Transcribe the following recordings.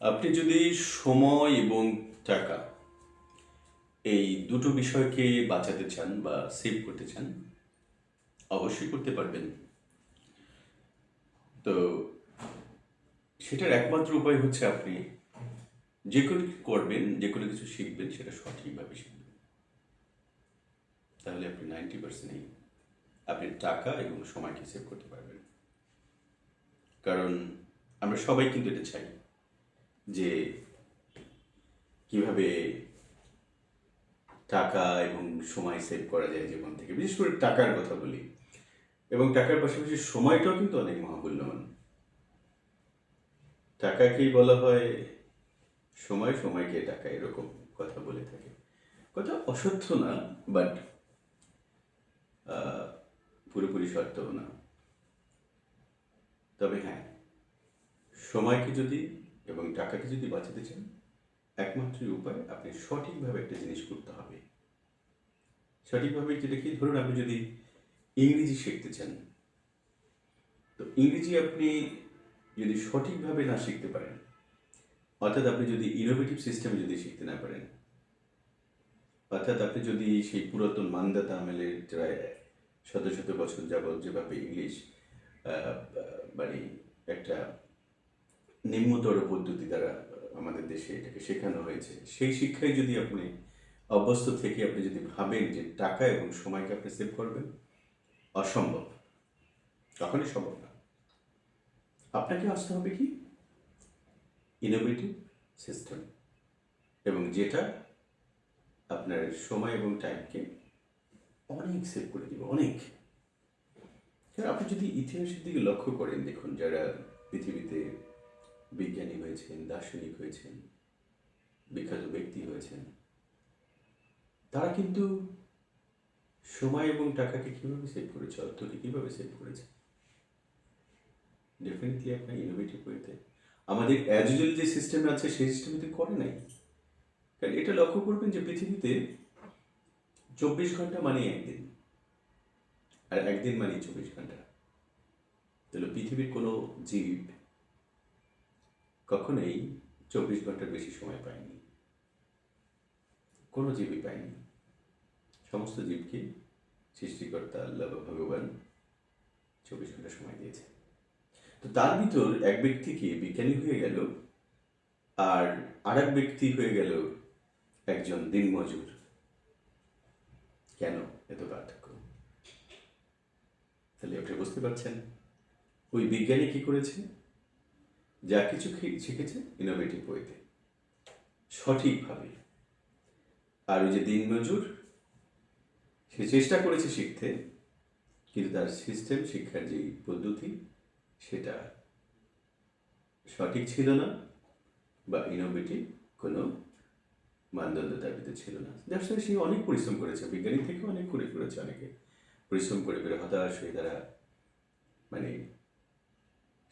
আপনি যদি সময় এবং টাকা এই দুটো বিষয়কে বাঁচাতে চান বা সেভ করতে চান, অবশ্যই করতে পারবেন। তো সেটার একমাত্র উপায় হচ্ছে আপনি যে কোনো কিছু করবেন, যে কোনো কিছু শিখবেন, সেটা সঠিকভাবে শিখবেন। তাহলে আপনি 90%ই আপনি টাকা এবং সময়কে সেভ করতে পারবেন। কারণ আমরা সবাই কিন্তু এটা চাই যে কিভাবে টাকা এবং সময় সেভ করা যায় জীবন থেকে। বিশেষ করে টাকার কথা বলি, এবং টাকার পাশাপাশি সময়টাও কিন্তু অনেক মহামূল্যবান। টাকাকেই বলা হয় সময়, সময়কে টাকা, এরকম কথা বলে থাকে। কথা অসত্য না, বাট পুরোপুরি সত্যও না। তবে হ্যাঁ, সময়কে যদি এবং টাকাকে যদি বাঁচাতে চান, একমাত্র উপায় আপনি সঠিকভাবে একটা জিনিস করতে হবে। সঠিকভাবে যেটা কি, ধরুন আপনি যদি ইংরেজি শিখতে চান, তো ইংরেজি আপনি যদি সঠিকভাবে না শিখতে পারেন, অর্থাৎ আপনি যদি ইনোভেটিভ সিস্টেমে যদি শিখতে না পারেন, অর্থাৎ আপনি যদি সেই পুরাতন মান্দাতা আমলের প্রায় শত শত বছর যাবৎ যেভাবে ইংলিশ মানে একটা নিম্নতর পদ্ধতি দ্বারা আমাদের দেশে এটাকে শেখানো হয়েছে, সেই শিক্ষায় যদি আপনি অভ্যস্ত থেকে আপনি যদি ভাবেন যে টাকা এবং সময়কে আপনি সেভ করবেন, অসম্ভব, কখনই সম্ভব না। আপনাকে আসতে হবে কি, ইনোভেটিভ সিস্টেম, এবং যেটা আপনার সময় এবং টাইমকে অনেক সেভ করে দিবে, অনেক। কারণ আপনি যদি ইতিহাসের দিকে লক্ষ্য করেন, দেখুন যারা পৃথিবীতে বিজ্ঞানী হয়েছেন, দার্শনিক হয়েছেন, বিখ্যাত ব্যক্তি হয়েছেন, তারা কিন্তু সময় এবং টাকাকে কীভাবে সেভ করেছে, অর্থকে কীভাবে সেভ করেছে, ডেফিনেটলি আপনার ইনোভেটিভ ওয়েতে। আমাদের অ্যাজ ইউজুয়াল যে সিস্টেম আছে সেই সিস্টেমে করে নাই। কারণ এটা লক্ষ্য করবেন যে পৃথিবীতে 24 ঘন্টা মানে একদিন, আর একদিন মানে 24 ঘন্টা। তাহলে পৃথিবীর কোনো জীব কখনোই 24 ঘন্টার বেশি সময় পায়নি, কোনো জীবই পায়নি। সমস্ত জীবকে সৃষ্টিকর্তা আল্লাহ বা ভগবান 24 ঘন্টা সময় দিয়েছে। তো তার ভিতর এক ব্যক্তিকে বিজ্ঞানী হয়ে গেল, আর আরেক ব্যক্তি হয়ে গেল একজন দিনমজুর। কেন এত পার্থক্য? তাহলে আপনি বুঝতে পারছেন, ওই বিজ্ঞানী কি করেছে, যা কিছু শিখেছে ইনোভেটিভ ওয়েতে, সঠিকভাবে। আর ওই যে দিনমজুর, সে চেষ্টা করেছে শিখতে, কিন্তু তার সিস্টেম, শিক্ষার যে পদ্ধতি, সেটা সঠিক ছিল না, বা ইনোভেটিভ কোনো মানদণ্ড তার ভিতরে ছিল না। যার সঙ্গে সে অনেক পরিশ্রম করেছে, বিজ্ঞানী থেকে অনেক করেছে, অনেকে পরিশ্রম করে করে হতাশ হয়ে তারা মানে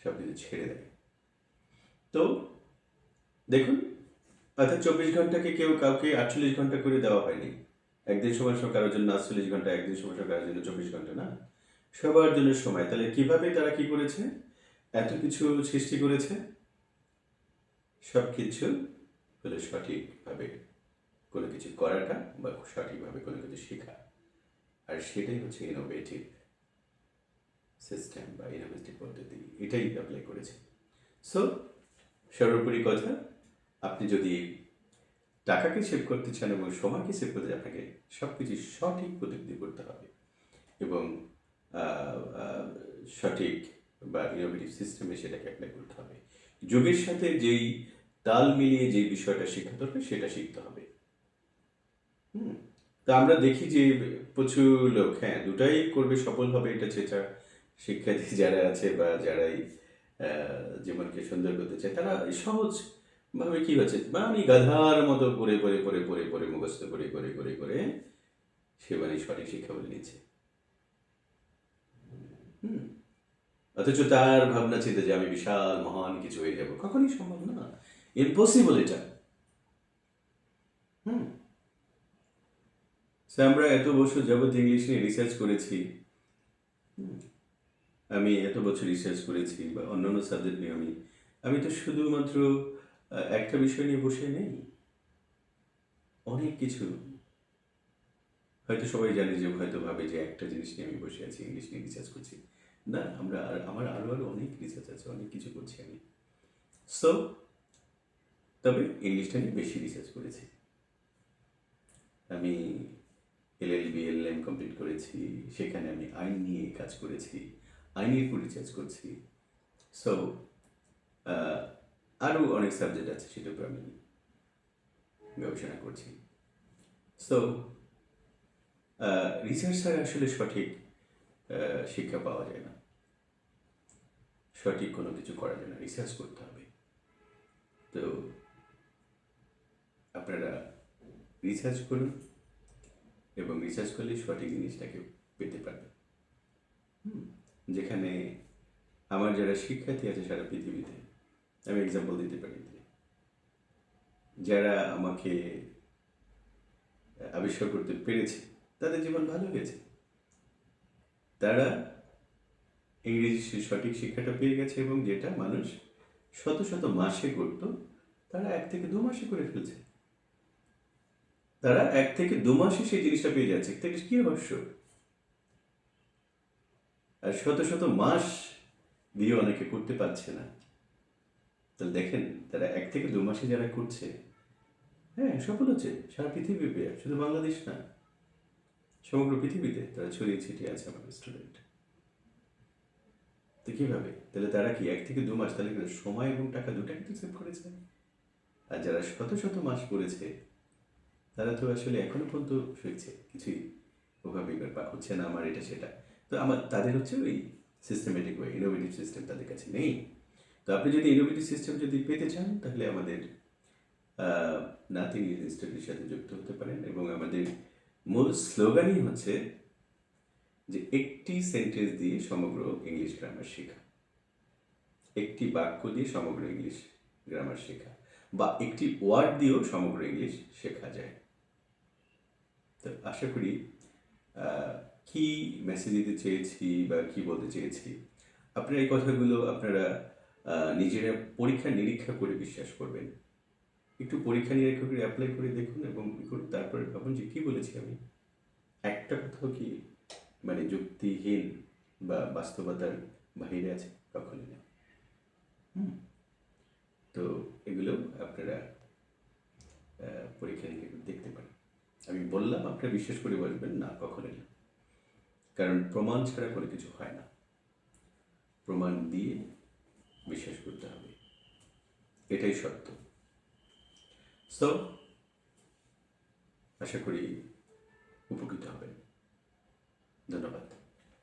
সব কিছু ছেড়ে দেয়। তো দেখুন, অর্থাৎ 24 ঘন্টাকে কেউ কাউকে 48 ঘন্টা করে দেওয়া হয়নি। একদিন সময় কারোর জন্য 48 ঘন্টা, একদিন সময় কারোর জন্য 24 ঘন্টা, না, সবার জন্য সময়। তাহলে কিভাবে তারা কি করেছে, এত কিছু সৃষ্টি করেছে, সব কিছু হলো সঠিকভাবে কোনো কিছু করাটা বা সঠিকভাবে কোনো কিছু শেখা। আর সেটাই হচ্ছে ইনোভেটিভ সিস্টেম বা ইনোভেটিভ পদ্ধতি, এটাই অ্যাপ্লাই করেছে। সো সর্বোপরি কথা, আপনি যদি টাকাকে সেভ করতে চান এবং সময়কে সেভ করতে চান, আপনাকে সব কিছু সঠিক পদ্ধতি করতে হবে, এবং সঠিক বা ইনোভেটিভ সিস্টেমে সেটাকে অ্যাপ্লাই করতে হবে। যুগের সাথে যেই তাল মিলিয়ে যেই বিষয়টা শেখা দরকার সেটা শিখতে হবে। তা আমরা দেখি যে প্রচুর লোক, হ্যাঁ, দুটাই করবে, সফল হবে, এটা চেষ্টা, শিক্ষার্থী যারা আছে বা যারাই জীবনকে সুন্দর করতে চায়, তারা সহজ ভাবে কি হচ্ছে, মানে গাধার মতো পড়ে পড়ে পড়ে পড়ে পড়ে মুখস্থ করে করে করে করে সে মানে সঠিক শিক্ষা বলে নিচ্ছে। অথচ তার ভাবনা চিন্তা যে আমি বিশাল মহান কিছু হয়ে যাবো, কখনই সম্ভব না, ইম্পসিবল এটা। হুম আমরা এত বছর যাবৎ ইংলিশ নিয়ে রিসার্চ করেছি, আমি এত বছর রিসার্চ করেছি, বা অন্যান্য সাবজেক্ট নিয়ে আমি আমি তো শুধুমাত্র একটা বিষয় নিয়ে বসে নেই, অনেক কিছু। হয়তো সবাই জানে যে হয়তো ভাবে যে একটা জিনিস নিয়ে আমি বসে আছি, ইংলিশ নিয়ে রিসার্চ করছি। না, আমার আরও অনেক রিসার্চ আছে, অনেক কিছু করছি আমি। সো তবে ইংলিশটা নিয়ে বেশি রিসার্চ করেছি আমি। এলএলবি এলএম কমপ্লিট করেছি, সেখানে আমি আইন নিয়ে কাজ করেছি, আইনের উপর রিসার্চ করছি। সো আরও অনেক সাবজেক্ট আছে, সেটার উপর আমি গবেষণা করছি। সো রিসার্চ ছাড়া আসলে সঠিক শিক্ষা পাওয়া যায় না, সঠিক কোনো কিছু করা যায় না, রিসার্চ করতে হবে। তো আপনারা রিসার্চ করুন, এবং রিসার্চ করলে সঠিক জিনিসটাকে পেতে পারবেন। যেখানে আমার যারা শিক্ষার্থী আছে সারা পৃথিবীতে, আমি এক্সাম্পল দিতে পারি, যারা আমাকে আবিষ্কার করতে পেরেছে তাদের জীবন ভালো হয়েছে, তারা ইংরেজি সঠিক শিক্ষাটা পেয়ে গেছে, এবং যেটা মানুষ শত শত মাসে করত তারা 1 থেকে 2 মাসে করে ফেলছে। তারা 1 থেকে 2 মাসে সেই জিনিসটা পেয়ে যাচ্ছে, এটা কি রহস্য? আর শত শত মাস দিয়ে অনেকে করতে পারছে না। তাহলে দেখেন, তারা 1 থেকে 2 মাসে যারা করছে, হ্যাঁ, সফল হচ্ছে সারা পৃথিবীতে, শুধু বাংলাদেশ না, সমগ্র পৃথিবীতে তারা ছড়িয়ে ছিটিয়ে আছে আমাদের স্টুডেন্ট। তো কীভাবে? তাহলে তারা কি 1 থেকে 2 মাস, তাহলে সময় এবং টাকা দুটাই তো সেভ করেছে। আর যারা শত শত মাস পড়েছে তারা তো আসলে এখনো পর্যন্ত শিখছে, কিছুই ওভাবে হচ্ছে না আমার এটা সেটা। তো তাদের হচ্ছে ওই সিস্টেমেটিক ওয়ে, ইনোভেটিভ সিস্টেম তাদের কাছে নেই। তো আপনি যদি ইনোভেটিভ সিস্টেম যদি পেতে চান, তাহলে আমাদের নাথিং ইজ ইনস্টিটিউটের সাথে যুক্ত হতে পারেন। এবং আমাদের মূল স্লোগানই হচ্ছে যে একটি সেন্টেন্স দিয়ে সমগ্র ইংলিশ গ্রামার শেখা, একটি বাক্য দিয়ে সমগ্র ইংলিশ গ্রামার শেখা, বা একটি ওয়ার্ড দিয়েও সমগ্র ইংলিশ শেখা যায়। তো আশা করি কি মেসেজ দিতে চেয়েছি বা কি বলতে চেয়েছি, আপনারা এই কথাগুলো আপনারা নিজেরা পরীক্ষা নিরীক্ষা করে বিশ্বাস করবেন। একটু পরীক্ষা নিরীক্ষা করে অ্যাপ্লাই করে দেখুন, এবং তারপরে ভাবুন যে কী বলেছি আমি। একটা কোথাও কি মানে যুক্তিহীন বা বাস্তবতার বাহিরে আছে? কখনই না। তো এগুলো আপনারা পরীক্ষা নিরীক্ষা দেখতে পারেন। আমি বললাম আপনারা বিশ্বাস করে বসবেন না, কখনোই না। কারণ প্রমাণ ছাড়া কোনো কিছু হয় না, প্রমাণ দিয়ে বিশ্বাস করতে হবে, এটাই সত্য। সো আশা করি উপকৃত হবে।